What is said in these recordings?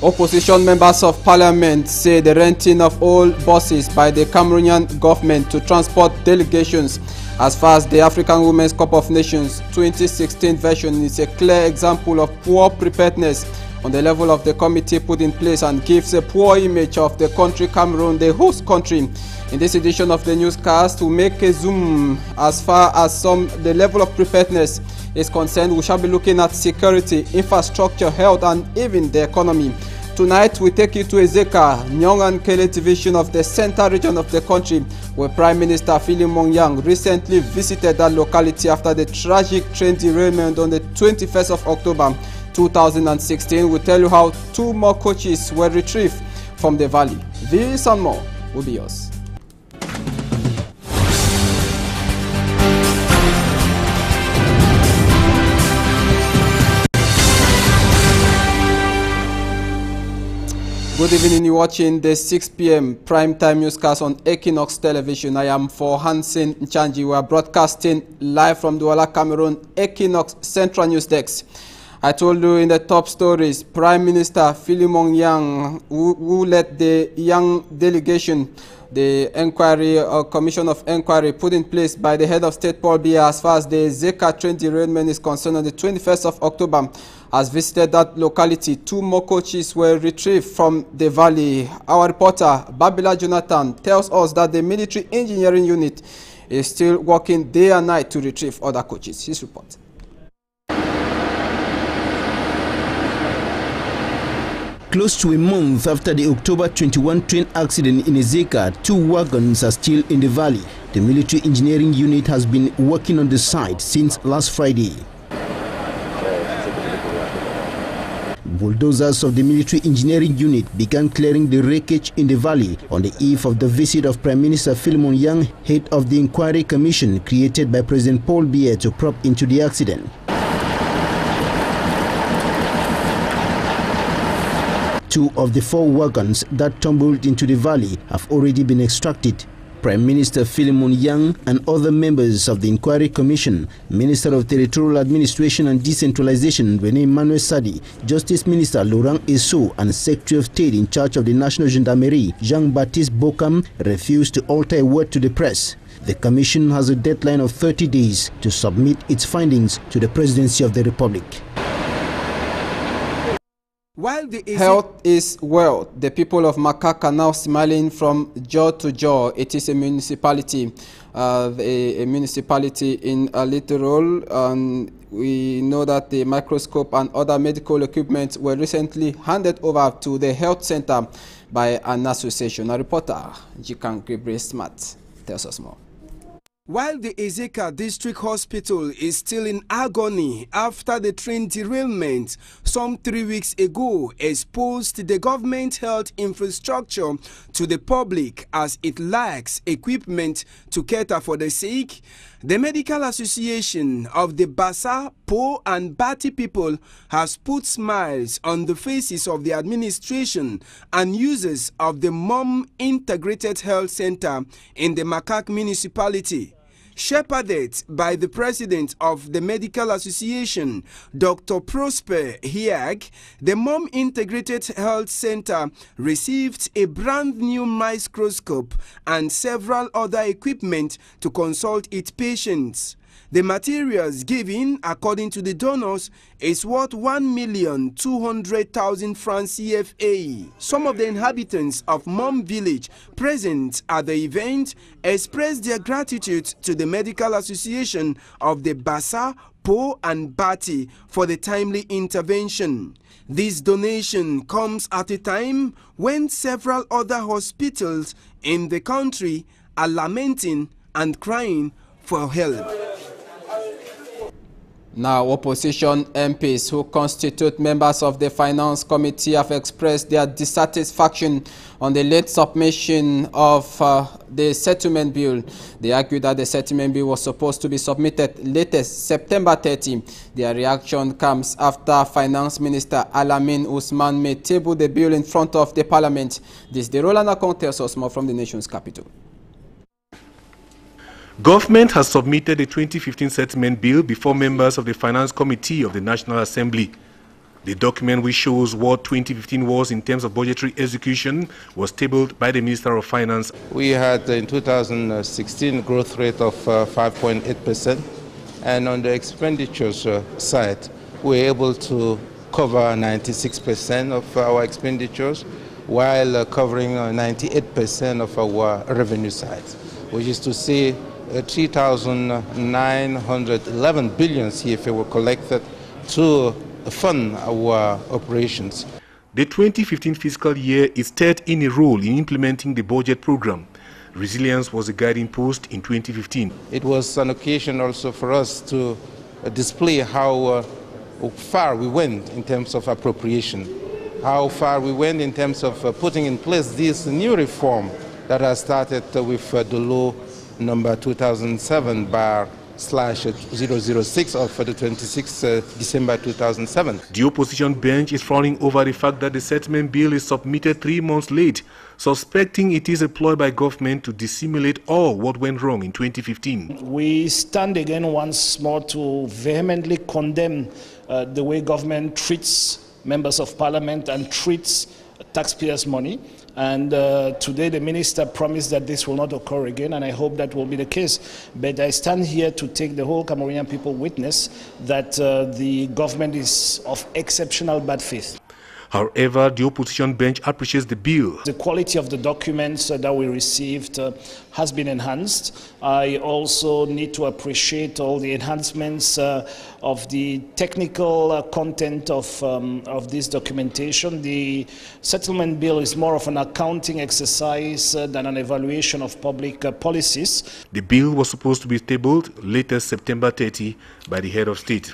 Opposition members of parliament say the renting of all buses by the Cameroonian government to transport delegations as far as the African Women's Cup of Nations 2016 version is a clear example of poor preparedness on the level of the committee put in place and gives a poor image of the country Cameroon, the host country. In this edition of the newscast, we make a zoom as far as the level of preparedness is concerned. We shall be looking at security, infrastructure, health, and even the economy. Tonight, we take you to Ezeka, Nyong and Kele division of the central region of the country, where Prime Minister Philemon Yang recently visited that locality after the tragic train derailment on the 21st of October 2016. We'll tell you how 2 more coaches were retrieved from the valley. This and more will be yours. Good evening, you're watching the 6 p.m. primetime newscast on Equinox Television. I am for Hansen Nchanji. We are broadcasting live from Douala, Cameroon, Equinox Central News Desk. I told you in the top stories, Prime Minister Philemon Yang, who led the Yang delegation, the inquiry commission of inquiry put in place by the head of state Paul Biya as far as the Zeka train derailment is concerned on the 21st of October, has visited that locality. 2 more coaches were retrieved from the valley. Our reporter Babila Jonathan tells us that the military engineering unit is still working day and night to retrieve other coaches. His report. Close to a month after the October 21 train accident in Ezeka, 2 wagons are still in the valley. The military engineering unit has been working on the site since last Friday. Bulldozers of the military engineering unit began clearing the wreckage in the valley on the eve of the visit of Prime Minister Philemon Yang, head of the inquiry commission created by President Paul Biya to probe into the accident. 2 of the 4 wagons that tumbled into the valley have already been extracted. Prime Minister Philemon Yang and other members of the Inquiry Commission, Minister of Territorial Administration and Decentralization Rene Emmanuel Sadi, Justice Minister Laurent Esso and Secretary of State in charge of the National Gendarmerie, Jean-Baptiste Bokam, refused to alter a word to the press. The Commission has a deadline of 30 days to submit its findings to the Presidency of the Republic. While the health is wealth, the people of Makak are now smiling from jaw to jaw. It is a municipality, in a littoral, and we know that the microscope and other medical equipment were recently handed over to the health center by an association. A reporter, Jikan Gabriel Smart, tells us more. While the Ezeka District Hospital is still in agony after the train derailment some 3 weeks ago exposed the government health infrastructure to the public as it lacks equipment to cater for the sick, the Medical Association of the Bassa, Po and Bati people has put smiles on the faces of the administration and users of the MOM Integrated Health Center in the Makak municipality. Shepherded by the president of the Medical Association, Dr. Prosper Hiag, the MOM Integrated Health Center received a brand new microscope and several other equipment to consult its patients. The materials given, according to the donors, is worth 1,200,000 francs CFA. Some of the inhabitants of Mom Village present at the event expressed their gratitude to the Medical Association of the Bassa, Po and Bati for the timely intervention. This donation comes at a time when several other hospitals in the country are lamenting and crying for help. Now, opposition MPs who constitute members of the Finance Committee have expressed their dissatisfaction on the late submission of the settlement bill. They argue that the settlement bill was supposed to be submitted latest September 30. Their reaction comes after Finance Minister Alamin Usman may table the bill in front of the Parliament. This the Roland Akon tells us more from the nation's capital. Government has submitted the 2015 settlement bill before members of the Finance Committee of the National Assembly. The document, which shows what 2015 was in terms of budgetary execution, was tabled by the Minister of Finance. We had in 2016 a growth rate of 5.8%, and on the expenditures side, we were able to cover 96% of our expenditures, while covering 98% of our revenue side, which is to say 3,911 billion CFA were collected to fund our operations. The 2015 fiscal year is third in a row in implementing the budget program. Resilience was a guiding post in 2015. It was an occasion also for us to display how far we went in terms of appropriation, how far we went in terms of putting in place this new reform that has started with the law number 2007/006 of the 26th December 2007. The opposition bench is frowning over the fact that the settlement bill is submitted 3 months late, suspecting it is a ploy by government to dissimulate all what went wrong in 2015. We stand again once more to vehemently condemn the way government treats members of parliament and treats taxpayers' money. And today the minister promised that this will not occur again, and I hope that will be the case. But I stand here to take the whole Cameroonian people witness that the government is of exceptional bad faith. However, the opposition bench appreciates the bill. The quality of the documents that we received has been enhanced. I also need to appreciate all the enhancements of the technical content of this documentation. The settlement bill is more of an accounting exercise than an evaluation of public policies. The bill was supposed to be tabled latest September 30 by the head of state.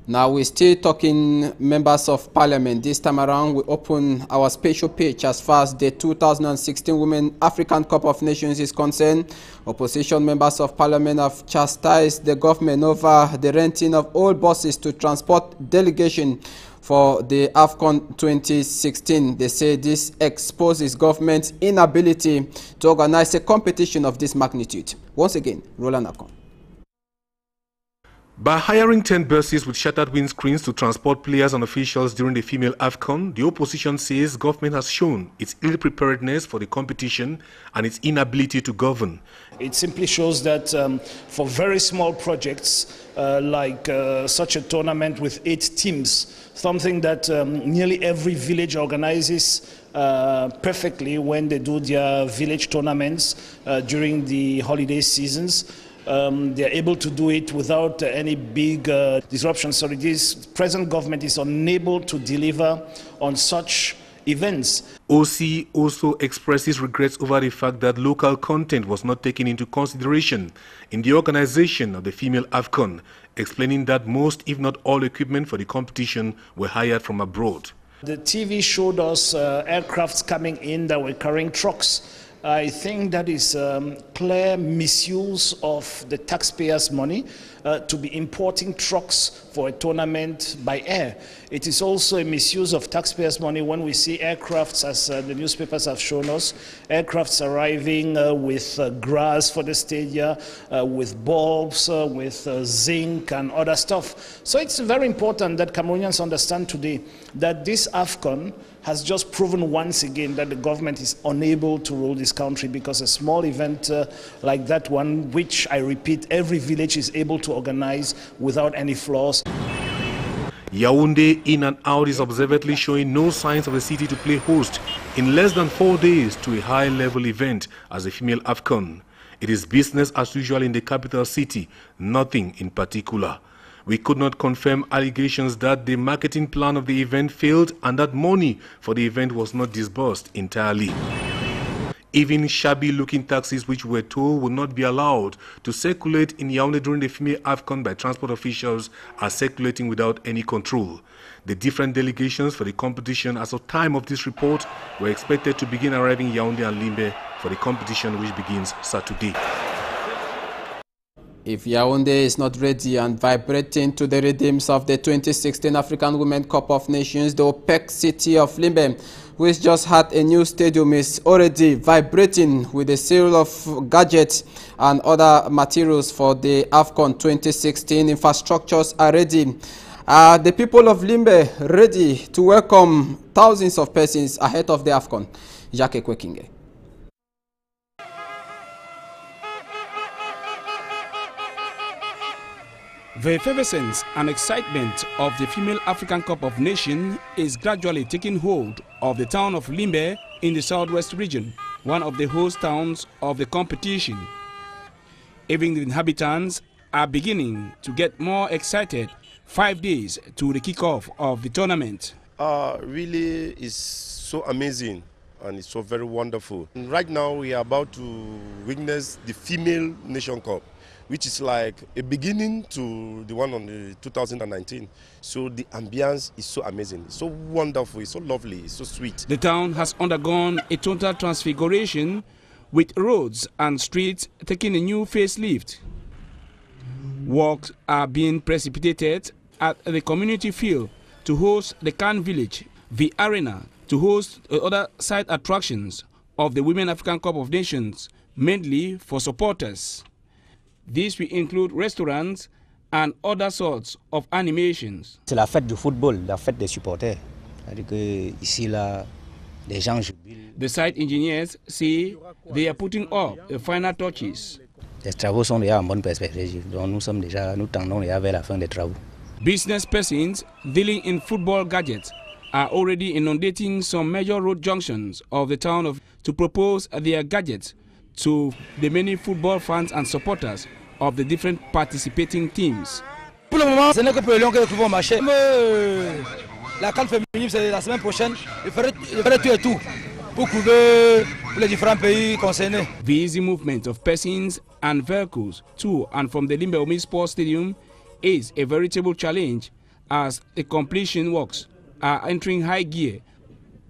Now we're still talking members of parliament. This time around we open our special page as far as the 2016 Women African Cup of Nations is concerned. Opposition members of parliament have chastised the government over the renting of old buses to transport delegation for the AFCON 2016. They say this exposes government's inability to organize a competition of this magnitude. Once again, Roland Akon. By hiring 10 buses with shattered windscreens to transport players and officials during the female AFCON, the opposition says government has shown its ill-preparedness for the competition and its inability to govern. It simply shows that for very small projects like such a tournament with 8 teams, something that nearly every village organizes perfectly when they do their village tournaments during the holiday seasons, they are able to do it without any big disruption. So this present government is unable to deliver on such events. OC also expresses regrets over the fact that local content was not taken into consideration in the organization of the female AFCON, explaining that most, if not all, equipment for the competition were hired from abroad. The TV showed us aircrafts coming in that were carrying trucks. I think that is clear misuse of the taxpayers' money to be importing trucks for a tournament by air. It is also a misuse of taxpayers' money when we see aircrafts, as the newspapers have shown us, aircrafts arriving with grass for the stadia, with bulbs, with zinc and other stuff. So it's very important that Cameroonians understand today that this AFCON has just proven once again that the government is unable to rule this country, because a small event like that one, which I repeat, every village is able to organize without any flaws. Yaoundé in and out is observantly showing no signs of the city to play host in less than 4 days to a high-level event as the female AFCON. It is business as usual in the capital city, nothing in particular. We could not confirm allegations that the marketing plan of the event failed and that money for the event was not disbursed entirely. Even shabby-looking taxis, which we were told would not be allowed to circulate in Yaoundé during the female AFCON by transport officials, are circulating without any control. The different delegations for the competition as of time of this report were expected to begin arriving in Yaoundé and Limbe for the competition, which begins Saturday. If Yaoundé is not ready and vibrating to the rhythms of the 2016 African Women Cup of Nations, the OPEC city of Limbe, which just had a new stadium, is already vibrating with the sale of gadgets and other materials for the AFCON 2016. Infrastructures are ready. Are the people of Limbe ready to welcome thousands of persons ahead of the AFCON? Jacques Kwekinge. The effervescence and excitement of the Female African Cup of Nations is gradually taking hold of the town of Limbe in the southwest region, one of the host towns of the competition. Even the inhabitants are beginning to get more excited 5 days to the kickoff of the tournament. Really is so amazing and it's so very wonderful. And right now we are about to witness the Female Nation Cup, which is like a beginning to the one on the 2019. So the ambience is so amazing, it's so wonderful, it's so lovely, it's so sweet. The town has undergone a total transfiguration with roads and streets taking a new facelift. Works are being precipitated at the community field to host the Can Village, the arena to host other side attractions of the Women African Cup of Nations, mainly for supporters. These will include restaurants and other sorts of animations. C'est la fête du football, la fête des supporters. Ici, là, les gens jubilent. The site engineers say they are putting up the final touches. Les travaux sont déjà en bonne perspective, donc nous tendons déjà vers la fin des travaux. Business persons dealing in football gadgets are already inundating some major road junctions of the town to propose their gadgets to the many football fans and supporters of the different participating teams. Pour le moment, ce n'est que pour les lions que vont marcher. La CAN féminine, c'est la semaine prochaine. Il ferait tout et tout pour couvrir les différents pays concernés. The easy movement of persons and vehicles to and from the Limbe Omi Sports Stadium is a veritable challenge as the completion works are entering high gear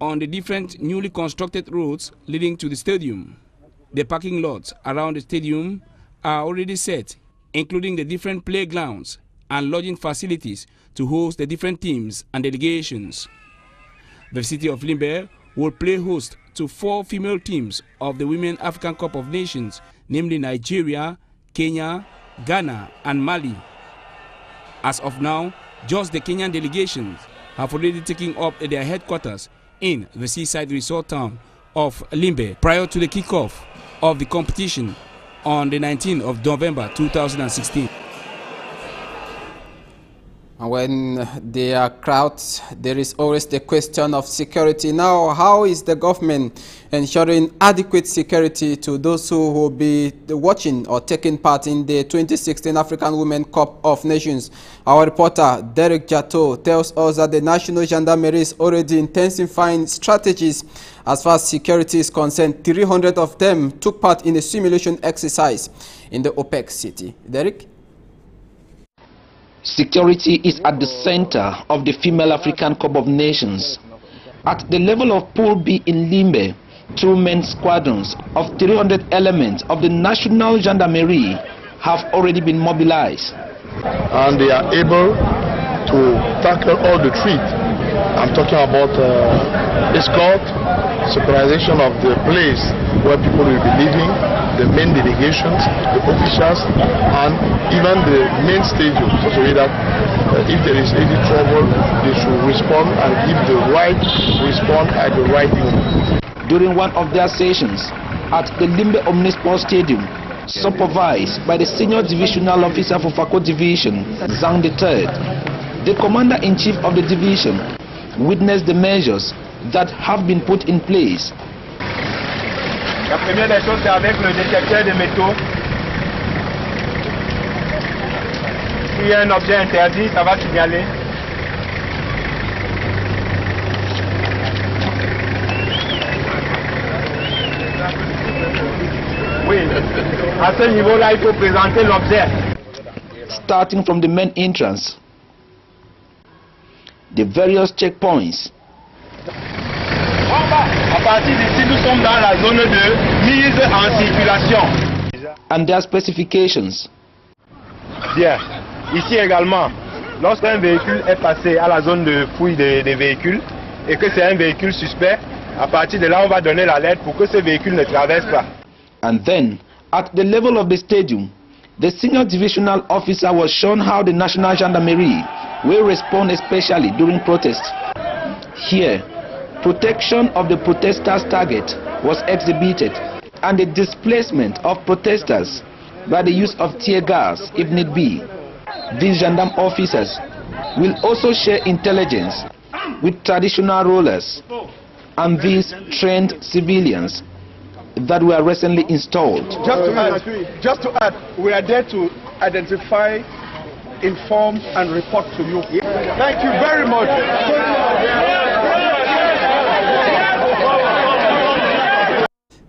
on the different newly constructed roads leading to the stadium. The parking lots around the stadium are already set, including the different playgrounds and lodging facilities to host the different teams and delegations. The city of Limbe will play host to 4 female teams of the Women African Cup of Nations, namely Nigeria, Kenya, Ghana, and Mali. As of now, just the Kenyan delegations have already taken up their headquarters in the seaside resort town of Limbe prior to the kickoff of the competition on the 19th of November 2016. And when there are crowds, there is always the question of security. Now, how is the government ensuring adequate security to those who will be watching or taking part in the 2016 African Women Cup of Nations? Our reporter, Derek Jato, tells us that the National Gendarmerie is already intensifying strategies as far as security is concerned. 300 of them took part in a simulation exercise in the OPEC city. Derek? Security is at the center of the Female African Cup of Nations. At the level of Pool B in Limbe, 2 main squadrons of 300 elements of the National Gendarmerie have already been mobilized. And they are able to tackle all the threat. I'm talking about escort, supervision of the place where people will be living, the main delegations, the officials, and even the main stadium, so that if there is any trouble, they should respond and give the right response at the right moment. During one of their sessions at the Limbe Omni Sports Stadium, supervised by the Senior Divisional Officer for Fako Division, Zhang III, the Commander-in-Chief of the division witnessed the measures that have been put in place. La première des choses, c'est avec le détecteur de métaux. S'il y a un objet interdit, ça va signaler. Oui, à ce niveau-là, il faut présenter l'objet. Starting from the main entrance, the various checkpoints. À partir d'ici, nous sommes dans la zone de mise en circulation. And their specifications. Bien. Ici également, lorsqu'un véhicule est passé à la zone de fouille des véhicules et que c'est un véhicule suspect, à partir de là, on va donner l'alerte pour que ce véhicule ne traverse pas. And then, at the level of the stadium, the Senior Divisional Officer was shown how the National Gendarmerie will respond especially during protests. Here, protection of the protesters' target was exhibited and the displacement of protesters by the use of tear gas if need be. These gendarme officers will also share intelligence with traditional rulers and these trained civilians that were recently installed. Just to add, we are there to identify, inform and report to you. Thank you very much.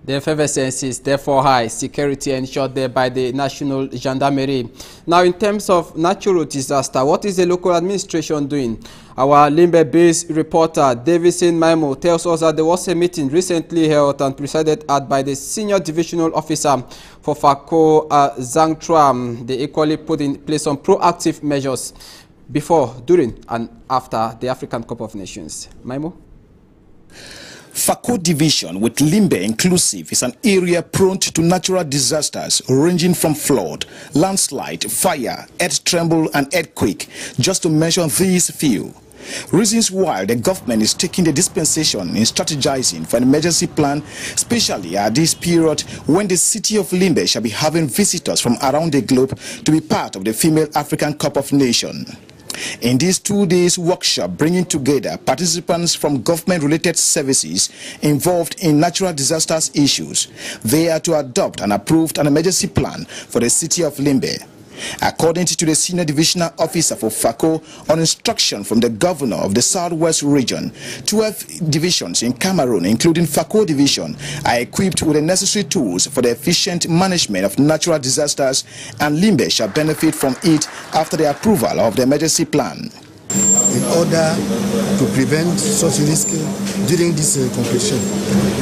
The effervescence is therefore high. Security ensured there by the National Gendarmerie. Now, in terms of natural disaster, what is the local administration doing? Our Limbe-based reporter, Davison Maimo, tells us that there was a meeting recently held and presided at by the Senior Divisional Officer for FACO, Zhang Truam. They equally put in place some proactive measures before, during, and after the African Cup of Nations. Maimo? FACO division with Limbe inclusive is an area prone to natural disasters ranging from flood, landslide, fire, earth tremble and earthquake, just to mention these few. Reasons why the government is taking the dispensation in strategizing for an emergency plan, especially at this period when the city of Limbe shall be having visitors from around the globe to be part of the Female African Cup of Nations. In this 2 days workshop bringing together participants from government-related services involved in natural disasters issues, they are to adopt and approve an emergency plan for the city of Limbe. According to the Senior Divisional Officer for FACO, on instruction from the Governor of the Southwest Region, 12 divisions in Cameroon, including FACO Division, are equipped with the necessary tools for the efficient management of natural disasters, and Limbe shall benefit from it after the approval of the emergency plan. In order to prevent such risk during this competition,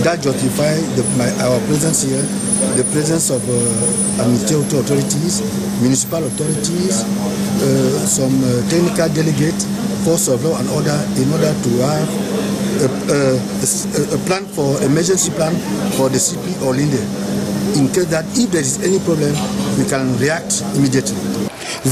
that justifies our presence here, the presence of administrative authorities, municipal authorities, some technical delegates, force of law and order, in order to have a plan for emergency plan for the CP or Limbe, in case that if there is any problem, we can react immediately.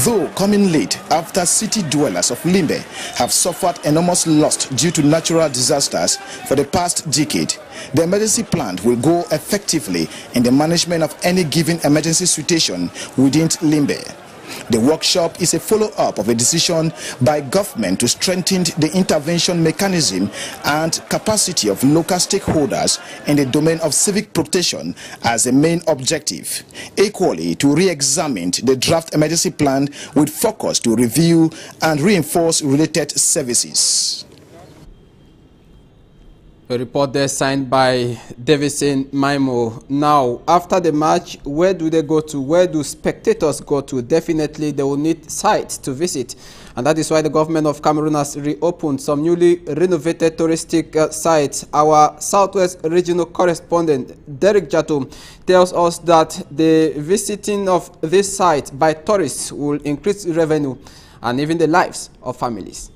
Though coming late after city dwellers of Limbe have suffered enormous loss due to natural disasters for the past decade, the emergency plan will go effectively in the management of any given emergency situation within Limbe. The workshop is a follow-up of a decision by government to strengthen the intervention mechanism and capacity of local stakeholders in the domain of civic protection as a main objective. Equally, to re-examine the draft emergency plan with focus to review and reinforce related services. A report there signed by Davison Maimo. Now, after the match, where do they go to? Where do spectators go to? Definitely, they will need sites to visit. And that is why the government of Cameroon has reopened some newly renovated touristic sites. Our Southwest Regional Correspondent, Derek Jato, tells us that the visiting of this site by tourists will increase revenue and even the lives of families.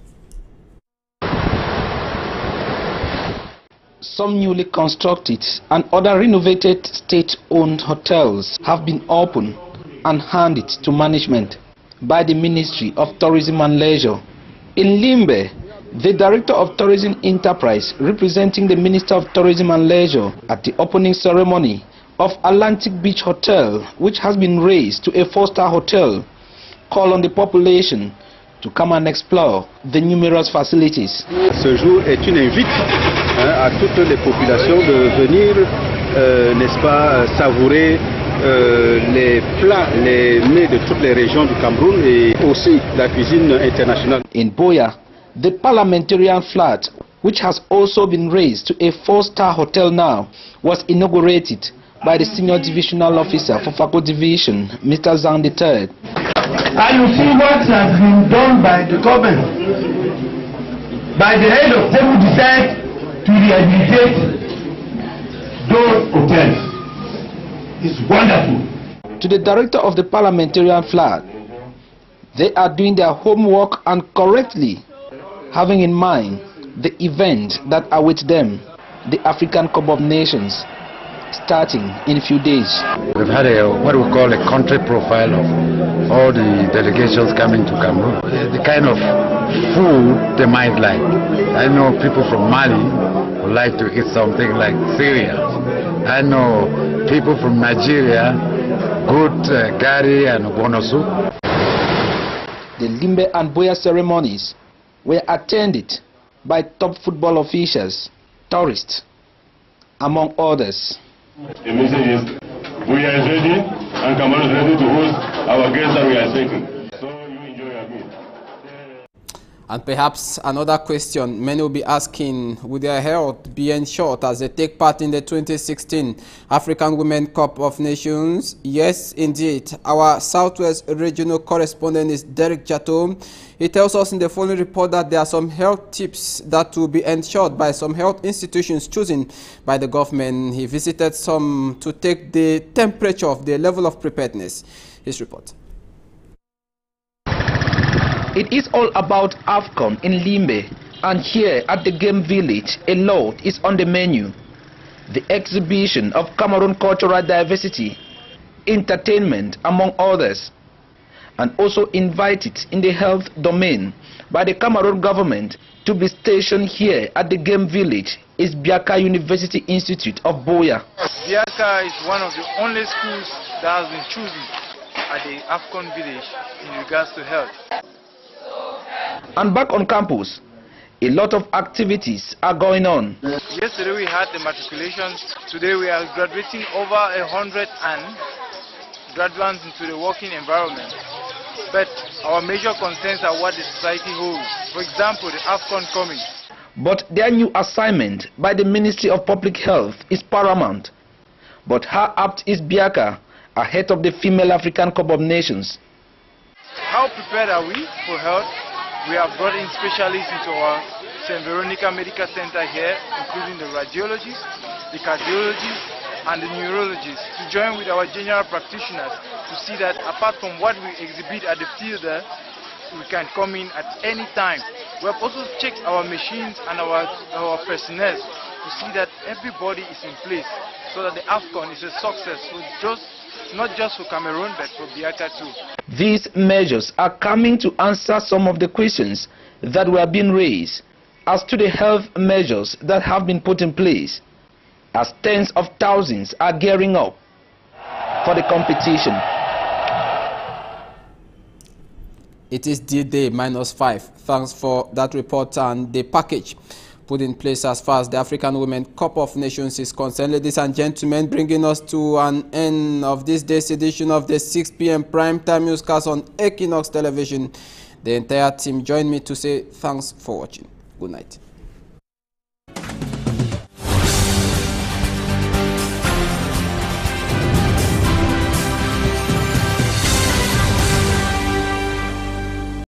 Some newly constructed and other renovated state-owned hotels have been opened and handed to management by the Ministry of Tourism and Leisure. In Limbe, the Director of Tourism Enterprise, representing the Minister of Tourism and Leisure at the opening ceremony of Atlantic Beach Hotel, which has been raised to a 4-star hotel, called on the population to come and explore the numerous facilities. Ce jour est une invite à toutes les populations de venir, n'est-ce pas, savourer les plats, les mets de toutes les régions du Cameroun et aussi la cuisine internationale. In Boya, the parliamentarian flat, which has also been raised to a 4-star hotel now, was inaugurated by the Senior Divisional Officer for FACO Division, Mr. Zhang III. And you see what has been done by the government, by the head of them who decide to rehabilitate those hotels. It's wonderful. To the director of the parliamentarian flat, they are doing their homework and correctly having in mind the event that awaits them, the African Cup of Nations. starting in a few days. We've had what we call a country profile of all the delegations coming to Cameroon. The kind of food they might like. I know people from Mali would like to eat something like cereal. I know people from Nigeria, good gari and ogbono soup. The Limbe and Boya ceremonies were attended by top football officials, tourists, among others. The message is, we are ready and Cameroon is ready to host our guests that we are expecting. So you enjoy your meal. And perhaps another question many will be asking, will their health be ensured as they take part in the 2016 African Women Cup of Nations? Yes, indeed. Our Southwest Regional Correspondent is Derek Jato. He tells us in the following report that there are some health tips that will be ensured by some health institutions chosen by the government. He visited some to take the temperature of the level of preparedness. His report. It is all about AFCON in Limbe, and here at the Game Village, a lot is on the menu. The exhibition of Cameroon cultural diversity, entertainment, among others, and also invited in the health domain by the Cameroon government to be stationed here at the Game Village is Biaka University Institute of Boya. Biaka is one of the only schools that has been chosen at the AFCON village in regards to health. And back on campus, a lot of activities are going on. Yesterday we had the matriculation. Today we are graduating over 100 and graduates into the working environment. But our major concerns are what the society holds. For example, the AFCON coming. But their new assignment by the Ministry of Public Health is paramount. But how apt is Biaka ahead of the Female African Cup of Nations? How prepared are we for health? We have brought in specialists into our St. Veronica Medical Center here, including the radiologists, the cardiologists, and the neurologists, to join with our general practitioners to see that apart from what we exhibit at the field there, we can come in at any time. We have also checked our machines and our personnel to see that everybody is in place so that the AFCON is a success, not just for Cameroon but for Biaka too. These measures are coming to answer some of the questions that were being raised as to the health measures that have been put in place, as tens of thousands are gearing up for the competition. It is D-Day -5. Thanks for that report and the package put in place as far as the African Women Cup of Nations is concerned. Ladies and gentlemen, bringing us to an end of this day's edition of the 6 p.m. primetime newscast on Equinox Television. The entire team joined me to say thanks for watching. Good night.